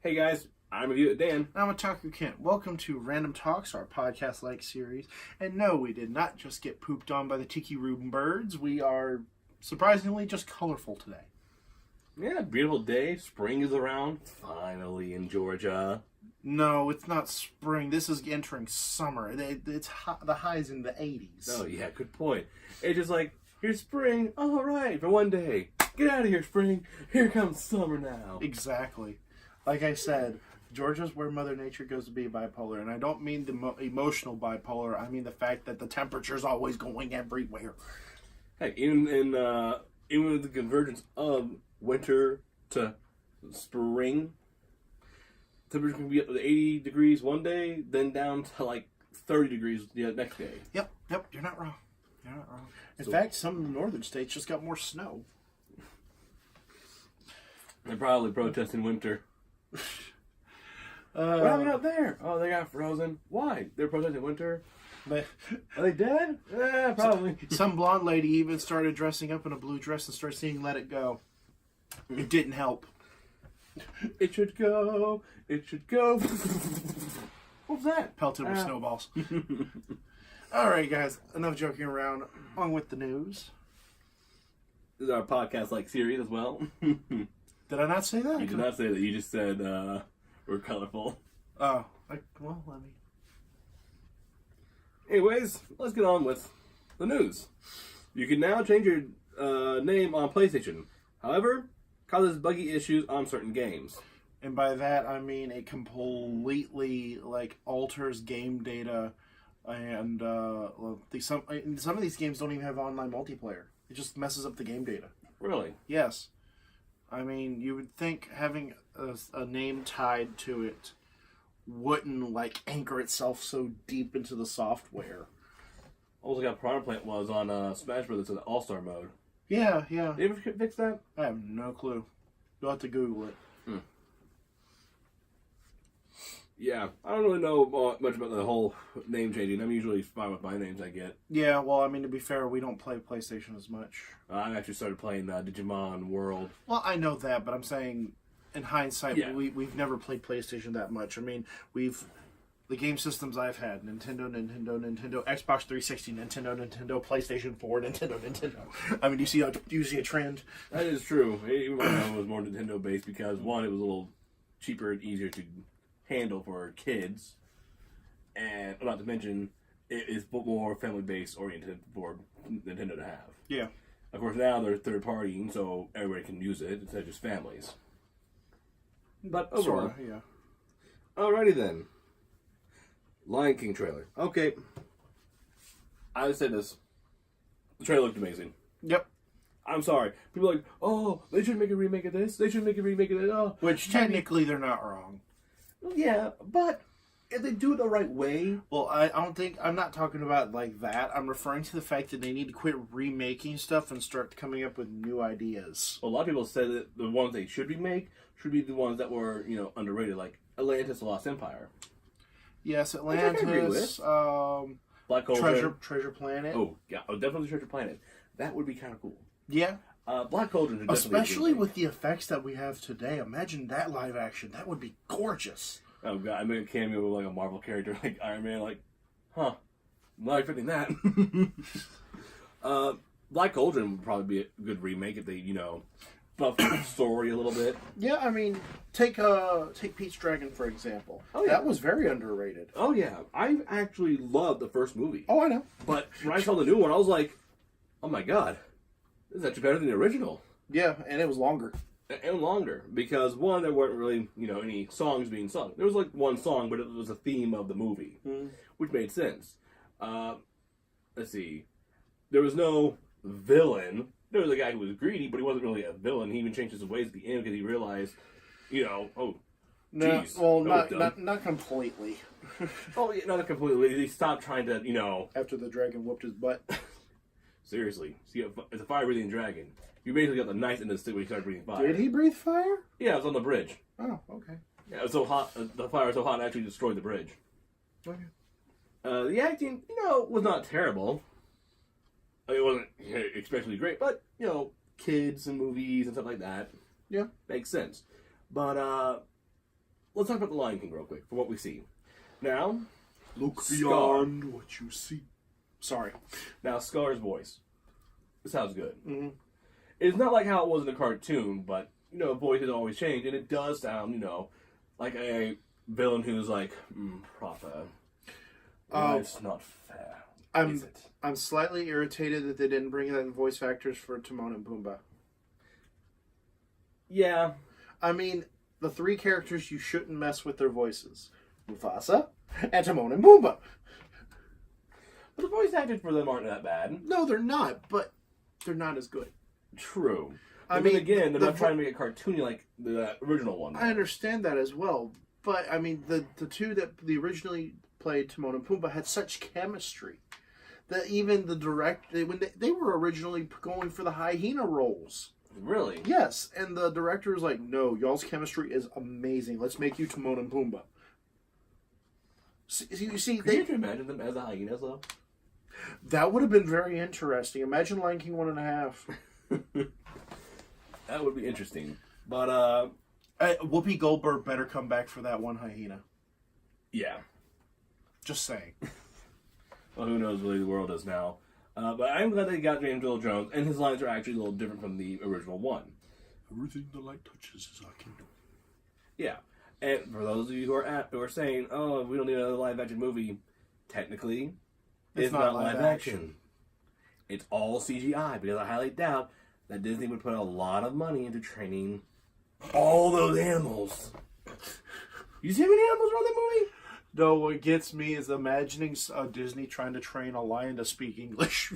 Hey guys, I'm Review It Dan. I'm Otaku Kent. Welcome to Random Talks, our podcast-like series. And no, we did not just get pooped on by the tiki room birds. We are surprisingly just colorful today. Yeah, beautiful day. Spring is around. Finally in Georgia. No, it's not spring. This is entering summer. It's hot, the high's in the 80s. Oh yeah, good point. It's just like, here's spring. All right, for one day. Get out of here, spring. Here comes summer now. Exactly. Like I said, Georgia's where Mother Nature goes to be bipolar. And I don't mean the emotional bipolar. I mean the fact that the temperature's always going everywhere. Heck, even with the convergence of winter to spring, temperature can be up to 80 degrees one day, then down to like 30 degrees the next day. Yep, you're not wrong. In fact, some northern states just got more snow. They're probably protesting winter. What happened out there? Oh, they got frozen. Why? They're protesting winter? But are they dead? Yeah, probably. Some blonde lady even started dressing up in a blue dress and started singing Let It Go. It didn't help. It should go. It should go. What was that? Pelted with snowballs. Alright, guys. Enough joking around. On with the news. This is our podcast-like series as well. Did I not say that? You did not say that. You just said we're colorful. Oh. Well, let me... Anyways, let's get on with the news. You can now change your name on PlayStation. However, causes buggy issues on certain games. And by that, I mean it completely, alters game data. And some of these games don't even have online multiplayer. It just messes up the game data. Really? Yes. I mean, you would think having a name tied to it wouldn't, anchor itself so deep into the software. Almost like how Piranha Plant was on Smash Brothers in the All-Star mode. Yeah. Did you ever fix that? I have no clue. You'll have to Google it. Yeah, I don't really know much about the whole name changing. I'm usually fine with my names I get. Yeah, well, I mean, to be fair, we don't play PlayStation as much. I actually started playing Digimon World. Well, I know that, but I'm saying, in hindsight, yeah. we've never played PlayStation that much. I mean, the game systems I've had, Nintendo, Xbox 360, Nintendo, PlayStation 4, Nintendo. I mean, do you see a trend? That is true. Even my own was more Nintendo-based because, one, it was a little cheaper and easier to handle for kids, and not to mention it is more family-based oriented for Nintendo to have. Yeah. Of course, now they're third-party, so everybody can use it instead of just families. But overall, yeah. Alrighty then. Lion King trailer. Okay. I would say this. The trailer looked amazing. Yep. I'm sorry. People are like, oh, they should make a remake of this. They should make a remake of that. Oh. Which, technically, they're not wrong. Yeah, but if they do it the right way... Well, I'm not talking about like that. I'm referring to the fact that they need to quit remaking stuff and start coming up with new ideas. Well, a lot of people said that the ones they should remake should be the ones that were, underrated, like Atlantis: The Lost Empire. Yes, Atlantis, Black Cauldron. Treasure Planet. Oh, yeah, definitely Treasure Planet. That would be kind of cool. Yeah. Black Cauldron would definitely especially with the effects that we have today. Imagine that live action. That would be gorgeous. Oh god, I made a cameo with a Marvel character like Iron Man. I'm not expecting that. Black Cauldron would probably be a good remake if they, buff the story a little bit. Yeah, I mean, take Pete's Dragon for example. Oh yeah, that was very underrated. Oh yeah, I actually loved the first movie. Oh, I know. But when I saw the new one, I was like, oh my god. This is actually better than the original. Yeah, and it was longer. And longer. Because, one, there weren't really, any songs being sung. There was, one song, but it was a theme of the movie. Which made sense. Let's see. There was no villain. There was a guy who was greedy, but he wasn't really a villain. He even changed his ways at the end because he realized, oh, geez. No, well, not completely. Oh, yeah, not completely. He stopped trying to, After the dragon whooped his butt. Seriously. See, it's a fire-breathing dragon. You basically got the knife in the stick when he started breathing fire. Did he breathe fire? Yeah, it was on the bridge. Oh, okay. Yeah, it was so hot. The fire was so hot it actually destroyed the bridge. Okay. The acting, was not terrible. I mean, it wasn't especially great, but, kids and movies and stuff like that. Yeah. Makes sense. But, let's talk about The Lion King real quick, for what we see. Now, Look Scar. beyond what you see. Sorry. Now, Scar's voice. It sounds good. Mm-hmm. It's not like how it was in a cartoon, but, voices always change, and it does sound, like a villain who's like, Prophet, life's not fair, is it? I'm slightly irritated that they didn't bring in voice actors for Timon and Pumbaa. Yeah. I mean, the 3 characters you shouldn't mess with their voices. Mufasa and Timon and Pumbaa. But the voice actors for them aren't that bad. No, they're not, but they're not as good. True. I But mean, then again, they're the not trying to make it cartoony like the original one. I understand that as well, but I mean, the 2 that the originally played Timon and Pumbaa had such chemistry that even the when they were originally going for the hyena roles. Really? Yes, and the director was like, "No, y'all's chemistry is amazing. Let's make you Timon and Pumbaa." You see, Could you imagine them as a hyenas, though? That would have been very interesting. Imagine Lion King 1.5. That would be interesting. But, Whoopi Goldberg better come back for that one hyena. yeah. Just saying. Well, who knows what the world is now. But I'm glad they got James Earl Jones, and his lines are actually a little different from the original one. Everything the light touches is our kingdom. Yeah. And for those of you who are saying, oh, we don't need another live-action movie, technically, it's not live action. It's all CGI, because I highly doubt that Disney would put a lot of money into training all those animals. You see how many animals are on that movie? No, what gets me is imagining Disney trying to train a lion to speak English.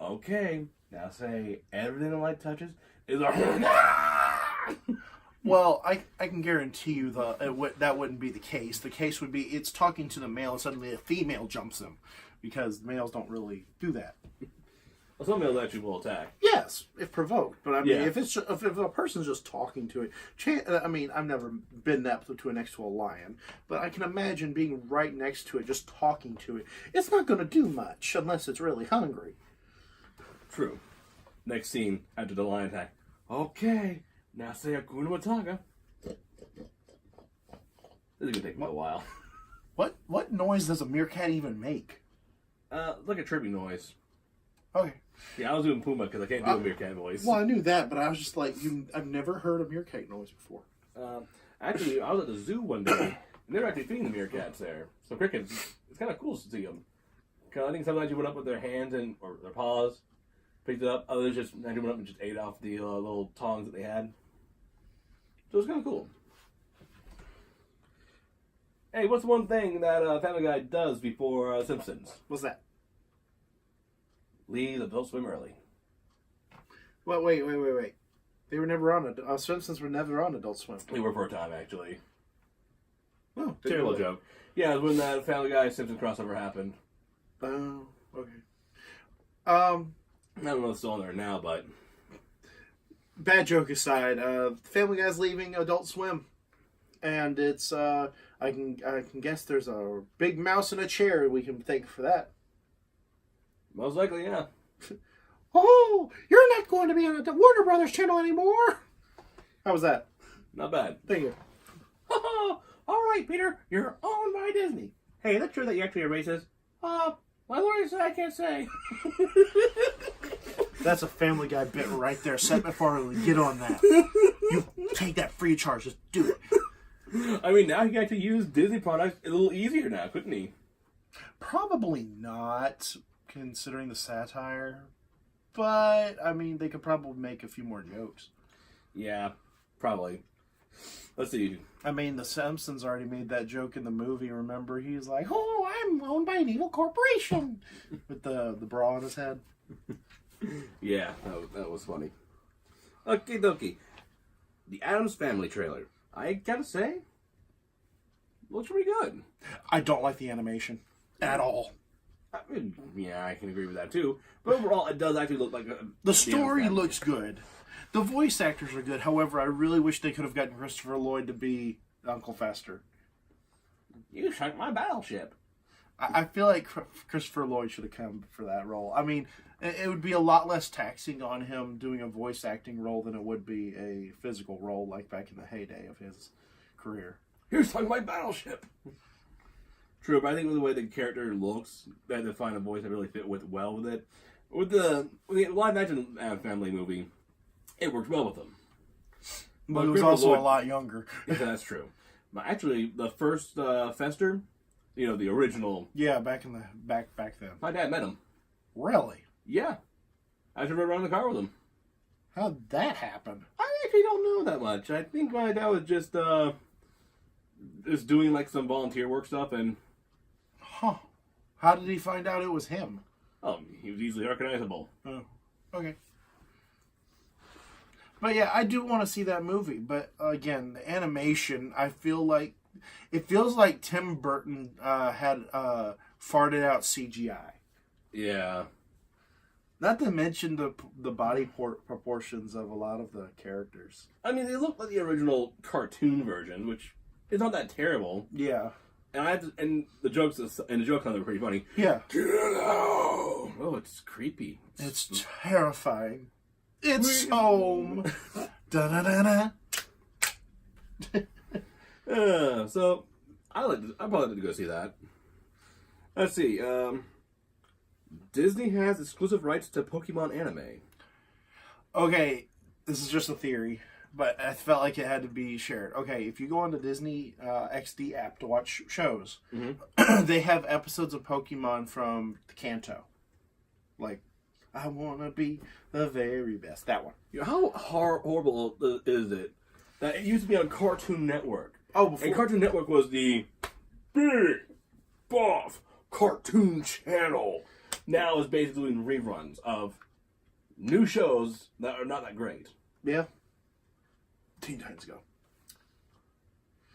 Okay, now say everything the light touches is a... Well, I can guarantee you that wouldn't be the case. The case would be it's talking to the male and suddenly a female jumps him. Because males don't really do that. Well, some males actually will attack. Yes, if provoked. But I mean, Yeah. if a person's just talking to it, I mean, I've never been next to a lion, but I can imagine being right next to it, just talking to it. It's not going to do much unless it's really hungry. True. Next scene after the lion attack. Okay, now say Hakuna Matata. This is gonna take me a while. What noise does a meerkat even make? Like a chirpy noise. Okay. Yeah, I was doing Puma because I can't do a meerkat voice. Well, I knew that, but I was just like, I've never heard a meerkat noise before. Actually, I was at the zoo one day, and they were actually feeding the meerkats there. So crickets, it's kind of cool to see them. Cause I think sometimes you went up with their hands or their paws, picked it up. Others just went up and just ate off the little tongs that they had. So it's kind of cool. Hey, what's one thing that Family Guy does before Simpsons? What's that? Leave Adult Swim early. Well, wait. They were never on Simpsons were never on Adult Swim. They were for a time, actually. Oh, Terrible joke. Yeah, it was when that Family Guy Simpsons crossover happened. Oh, okay. I don't know if it's still on there now, but... Bad joke aside, Family Guy's leaving Adult Swim. And it's, I can guess there's a big mouse in a chair we can thank for that. Most likely, yeah. Oh, you're not going to be on the Warner Brothers channel anymore. How was that? Not bad. Thank you. All right, Peter, you're owned by Disney. Hey, is that true that you're actually a racist? My lawyer said I can't say. That's a Family Guy bit right there. Set MacFarlane, get on that. You take that free of charge. Just do it. I mean, now he can actually use Disney products a little easier now, couldn't he? Probably not, considering the satire. But, I mean, they could probably make a few more jokes. Yeah, probably. Let's see. I mean, The Simpsons already made that joke in the movie, remember? He's like, oh, I'm owned by an evil corporation. With the bra on his head. Yeah, that was funny. Okie dokie. The Addams Family trailer. I gotta say, looks pretty good. I don't like the animation. At all. I mean, yeah, I can agree with that too. But overall, it does actually look like The story looks good. The voice actors are good. However, I really wish they could have gotten Christopher Lloyd to be Uncle Fester. You sunk my battleship. I feel like Christopher Lloyd should have come for that role. I mean, it would be a lot less taxing on him doing a voice acting role than it would be a physical role, like back in the heyday of his career. Here's talking my battleship. True, but I think with the way the character looks, they had to find a voice that really fit well with it. With the live action Addams Family movie, it worked well with them. But it was also a lot younger. Yeah, that's true. But actually, the first Fester, the original. Yeah, back then. My dad met him. Really? Yeah. I should ride around in the car with him. How'd that happen? I actually don't know that much. I think my dad was just doing like some volunteer work stuff and. Huh. How did he find out it was him? Oh, he was easily recognizable. Oh, okay. But yeah, I do want to see that movie. But again, the animation, I feel like it feels like Tim Burton had farted out CGI. Yeah. Not to mention the body proportions of a lot of the characters. I mean, they look like the original cartoon version, which is not that terrible. Yeah. And the jokes on them are pretty funny. Yeah. Get out! Oh, it's creepy. It's terrifying. It's home. Da-da-da-da. So I'd probably like to go see that. Let's see. Disney has exclusive rights to Pokemon anime. Okay, this is just a theory, but I felt like it had to be shared. Okay, if you go on the Disney XD app to watch shows, they have episodes of Pokemon from the Kanto. Like, I want to be the very best. That one. How horrible is it that it used to be on Cartoon Network? Oh, before... And Cartoon Network was the big, buff cartoon channel. Now is basically doing reruns of new shows that are not that great. Yeah. Teen Titans Go.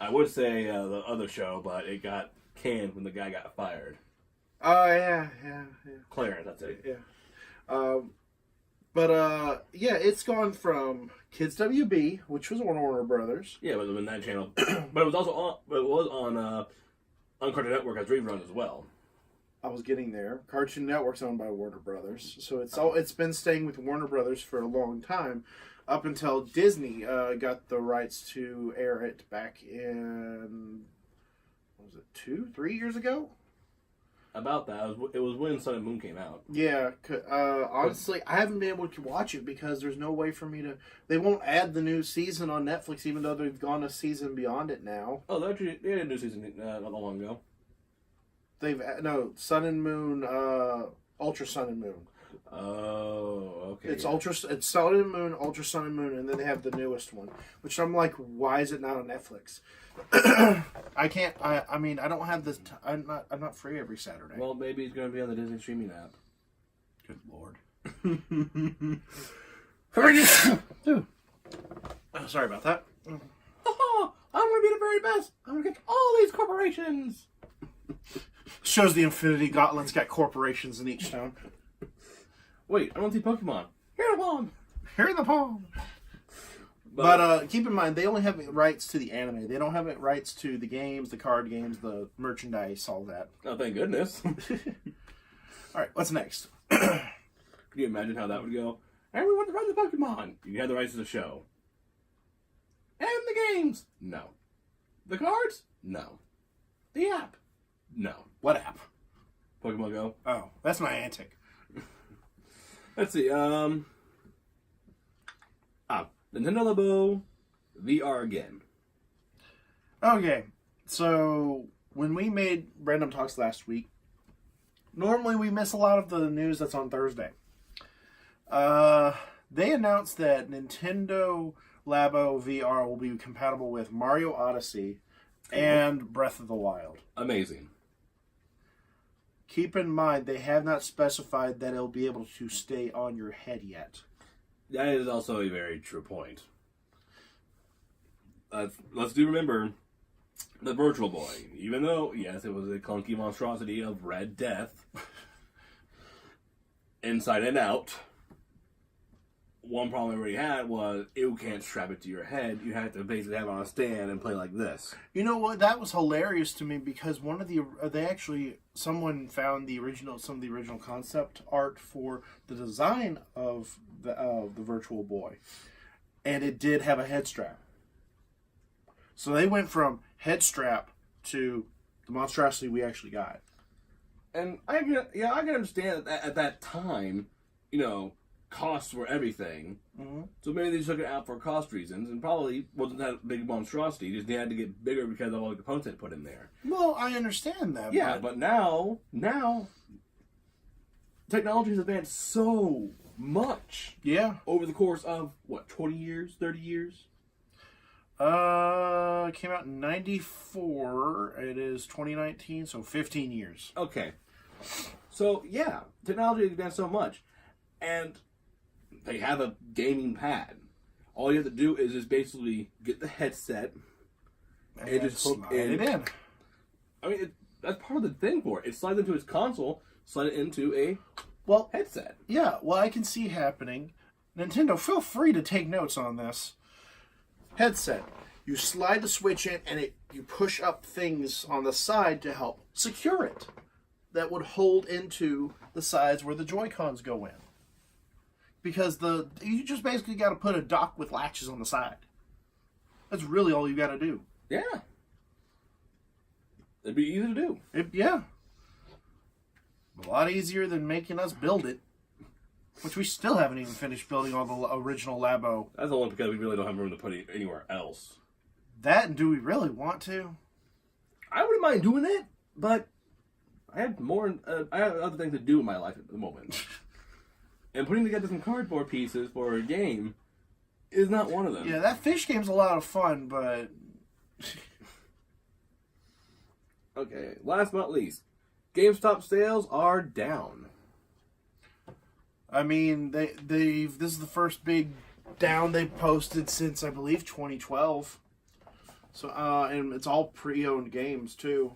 I would say the other show, but it got canned when the guy got fired. Oh, yeah. Clarence, that's it. Yeah. Yeah, it's gone from Kids WB, which was Warner Brothers. Yeah, but on that channel, but it was also on Cartoon Network as rerun as well. I was getting there. Cartoon Network's owned by Warner Brothers, so it's been staying with Warner Brothers for a long time, up until Disney got the rights to air it back in, what was it, 3 years ago? About that, it was when Sun and Moon came out. Yeah, honestly, I haven't been able to watch it because there's no way for me to. They won't add the new season on Netflix, even though they've gone a season beyond it now. Oh, they had a new season not that long ago. Sun and Moon, Ultra Sun and Moon. Oh, okay. It's Sun and Moon, Ultra Sun and Moon, and then they have the newest one, which I'm like, why is it not on Netflix? I can't. I mean, I don't have this. I'm not free every Saturday. Well, maybe it's going to be on the Disney streaming app. Good Lord. Sorry about that. Oh, I'm going to be the very best. I'm going to get all these corporations. Shows the Infinity Gauntlet's got corporations in each stone. Wait, I don't see Pokemon. Here in the palm. Here in the palm. But keep in mind, they only have rights to the anime. They don't have rights to the games, the card games, the merchandise, all that. Oh, thank goodness. All right, what's next? Can you imagine how that would go? Everyone to run the Pokemon. You have the rights to the show. And the games. No. The cards? No. The app? No. What app? Pokemon Go. Oh, that's my antic. Let's see. Nintendo Labo VR again. Okay, so when we made Random Talks last week, normally we miss a lot of the news that's on Thursday. They announced that Nintendo Labo VR will be compatible with Mario Odyssey and Breath of the Wild. Amazing. Keep in mind, they have not specified that it'll be able to stay on your head yet. That is also a very true point. Let's do remember the Virtual Boy. Even though, yes, it was a clunky monstrosity of red death, inside and out, one problem everybody had was you can't strap it to your head. You had to basically have it on a stand and play like this. You know what? That was hilarious to me because someone found some of the original concept art for the design of the Virtual Boy, and it did have a head strap. So they went from head strap to the monstrosity we actually got. And I can understand that at that time, costs were everything. Mm-hmm. So maybe they took it out for cost reasons, and probably wasn't that big monstrosity. Just they had to get bigger because of all the components they put in there. Well, I understand that. Yeah, but now technology has advanced so much. Yeah. Over the course of 20 years, 30 years. It came out in 94. It is 2019, so 15 years. Okay. So, yeah, technology has advanced so much. And they have a gaming pad. All you have to do is just basically get the headset and just hook it in. I mean, that's part of the thing for it. It slides into its console, slide it into a headset. Yeah, well, I can see happening. Nintendo, feel free to take notes on this. Headset. You slide the switch in, and you push up things on the side to help secure it. That would hold into the sides where the Joy-Cons go in. Because you just basically got to put a dock with latches on the side. That's really all you got to do. Yeah. It'd be easy to do. Yeah. A lot easier than making us build it. Which we still haven't even finished building all the original Labo. That's only because we really don't have room to put it anywhere else. That, and do we really want to? I wouldn't mind doing it, but I have other things to do in my life at the moment. And putting together some cardboard pieces for a game is not one of them. Yeah, that fish game's a lot of fun, but... Okay, last but not least, GameStop sales are down. I mean, this is the first big down they've posted since, I believe, 2012. So, and it's all pre-owned games, too.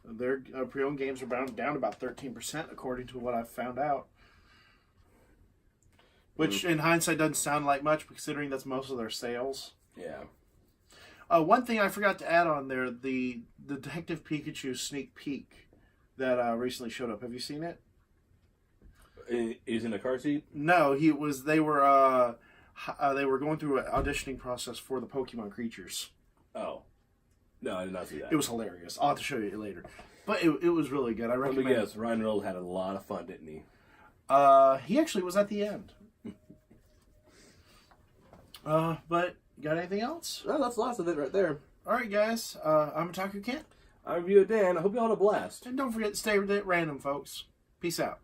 Their pre-owned games are down about 13%, according to what I've found out. Which, in hindsight, doesn't sound like much, considering that's most of their sales. Yeah. One thing I forgot to add on there, the Detective Pikachu sneak peek that recently showed up. Have you seen it? Is in a car seat? No, they were going through an auditioning process for the Pokemon creatures. Oh. No, I did not see that. It was hilarious. I'll have to show you later. But it was really good. I recommend it. Let me guess, Ryan Reynolds had a lot of fun, didn't he? He actually was at the end. But, got anything else? No, that's lots of it right there. Alright, guys. I'm Otaku Kent. I'm Review Dan. I hope you all had a blast. And don't forget to stay random, folks. Peace out.